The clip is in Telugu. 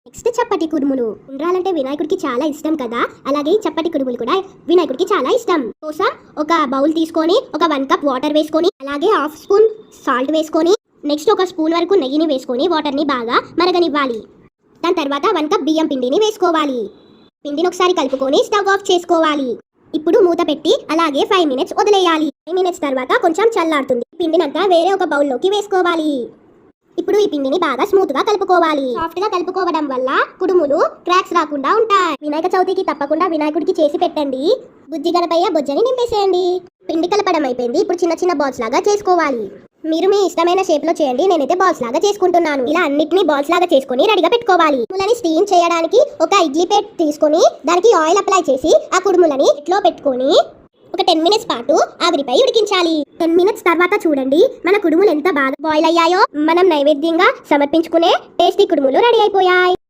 నెక్స్ట్ చప్పటి కుడుములు. ఉండ్రాలంటే వినాయకుడికి చాలా ఇష్టం కదా, అలాగే చప్పటి కుడుములు కూడా వినాయకుడికి చాలా ఇష్టం. కోసం ఒక బౌల్ తీసుకొని ఒక 1 కప్ వాటర్ వేసుకొని, అలాగే హాఫ్ స్పూన్ సాల్ట్ వేసుకొని, నెక్స్ట్ ఒక స్పూన్ వరకు నెయ్యిని వేసుకొని వాటర్ని బాగా మరగనివ్వాలి. దాని తర్వాత 1 కప్ బియ్యం పిండిని వేసుకోవాలి. పిండిని ఒకసారి కలుపుకొని స్టవ్ ఆఫ్ చేసుకోవాలి. ఇప్పుడు మూత పెట్టి అలాగే 5 మినిట్స్ వదిలేయాలి. 5 మినిట్స్ తర్వాత కొంచెం చల్లారుతుంది. పిండినంతా వేరే ఒక బౌల్లోకి వేసుకోవాలి. ఇప్పుడు ఈ పిండిని బాగా స్మూత్ గా కలుపుకోవాలి. సాఫ్ట్ గా కలుపుకోవడం వల్ల కుడుములు క్రాక్స్ రాకుండా ఉంటాయి. వినాయక చవితికి తప్పకుండా వినాయకుడికి చేసి పెట్టండి. బుజ్జి గణపయ్య బొజ్జని నింపేసేయండి. పిండి కలపడం అయిపోయింది. ఇప్పుడు చిన్న చిన్న బాల్స్ లాగా చేసుకోవాలి. మీరు మీ ఇష్టమైన షేప్ లో చేయండి. నేనైతే బాల్స్ లాగా చేసుకుంటున్నాను. ఇలా అన్నిటిని బాల్స్ లాగా చేసుకొని రెడీగా పెట్టుకోవాలి. కుడుములని స్టీమ్ చేయడానికి ఒక ఇడ్లీ ప్లేట్ తీసుకొని దానికి ఆయిల్ అప్లై చేసి ఆ కుడుములని ఇట్లో పెట్టుకొని ఒక 10 మినిట్స్ పాటు ఆవిరిపై ఉడికించాలి. 10 మినిట్స్ తర్వాత చూడండి మన కుడుములు ఎంత బాగా బాయిల్ అయ్యాయో. మనం నైవేద్యంగా సమర్పించుకునే టేస్టీ కుడుములు రెడీ అయిపోయాయి.